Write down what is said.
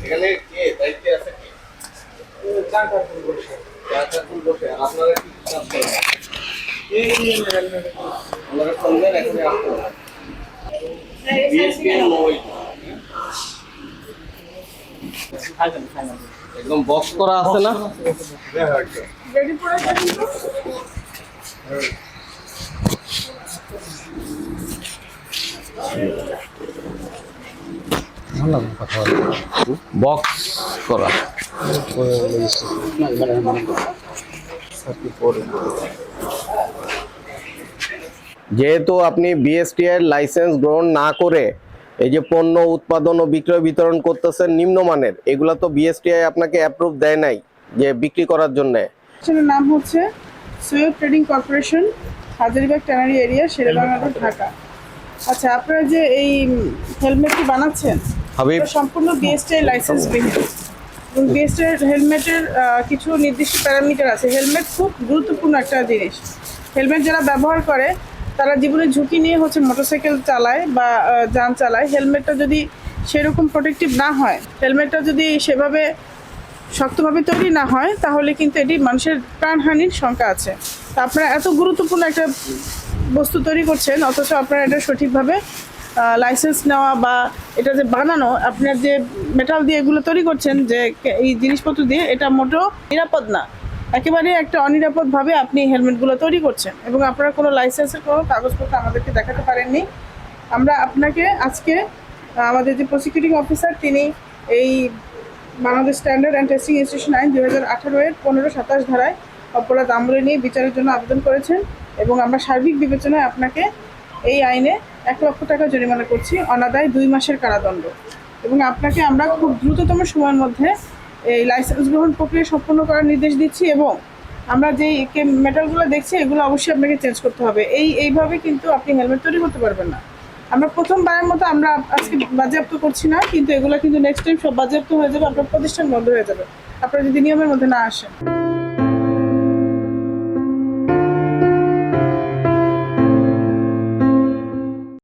এখানে কে দায়িত্বে আছে কে? চাকাপুর বসে। চাকাপুর বসে। আর আপনারা কি কাজ করেন? এই হেলমেট। আপনারা চলবেন এখানে আসতে। BSP mobile. একদম বক্স করা আছে না? রেডি করে দিন তো। বক্স করা যেহেতু আপনি বিএসটিআই লাইসেন্স গ্রহণ না করে এই যে পণ্য উৎপাদন ও বিক্রয় বিতরণ করতেছেন নিম্নমানের, এগুলা তো বিএসটিআই আপনাকে অ্যাপ্রুভ দেয় নাই যে বিক্রি করার জন্য। এর নাম হচ্ছে Syed trading corporation, Hazaribagh tannery area, Sher-e-Bangla, Dhaka. আচ্ছা, আপনারা যে এই হেলমেটটি বানাচ্ছেন হাবিব এটা সম্পূর্ণ বিএসটিআই লাইসেন্স বিহীন এবং বিএসটিআই হেলমেটের কিছু নির্দিষ্ট প্যারামিটার আছে। হেলমেট খুব গুরুত্বপূর্ণ একটা জিনিস। হেলমেট যারা ব্যবহার করে তারা জীবনের ঝুঁকি নিয়ে হচ্ছে মোটরসাইকেল চালায় বা যান চালায়। হেলমেটটা যদি সেরকম প্রোটেক্টিভ না হয়, হেলমেটটা যদি সেভাবে শক্তভাবে তৈরি না হয়, তাহলে কিন্তু এটি মানুষের প্রাণহানির শঙ্কা আছে। তা আপনারা এত গুরুত্বপূর্ণ একটা বস্তু তৈরি করছেন, অথচ আপনারা এটা সঠিকভাবে লাইসেন্স নেওয়া বা এটা যে বানানো, আপনার যে মেটাল দিয়ে এগুলো তৈরি করছেন, যে এই জিনিসপত্র দিয়ে, এটা মোটেও নিরাপদ না। একেবারে একটা অনিরাপদভাবে আপনি হেলমেটগুলো তৈরি করছেন এবং আপনারা কোনো লাইসেন্সের কোনো কাগজপত্র আমাদেরকে দেখাতে পারেননি। আমরা আপনাকে আজকে আমাদের যে প্রসিকিউটিং অফিসার, তিনি এই Bangladesh standard and testing institution আইন 2018 এর 15-27 ধারায় অপরাধ আমলে নিয়ে বিচারের জন্য আবেদন করেছেন এবং আমরা সার্বিক বিবেচনায় আপনাকে এই আইনে 1 লক্ষ টাকা জরিমানা করছি, অনাদায় 2 মাসের কারাদণ্ড। এবং আপনাকে আমরা খুব দ্রুততম সময়ের মধ্যে এই লাইসেন্স গ্রহণ প্রক্রিয়া সম্পন্ন করার নির্দেশ দিচ্ছি এবং আমরা যেই মেটালগুলো দেখছি এগুলো অবশ্যই আপনাকে চেঞ্জ করতে হবে। এইভাবে কিন্তু আপনি হেলমেট তৈরি করতে পারবেন না। আমরা প্রথমবারের মতো আমরা আজকে বাজেয়াপ্ত করছি না, কিন্তু এগুলো কিন্তু নেক্সট টাইম সব বাজেয়াপ্ত হয়ে যাবে, আপনার প্রতিষ্ঠান বন্ধ হয়ে যাবে আপনারা যদি নিয়মের মধ্যে না আসেন।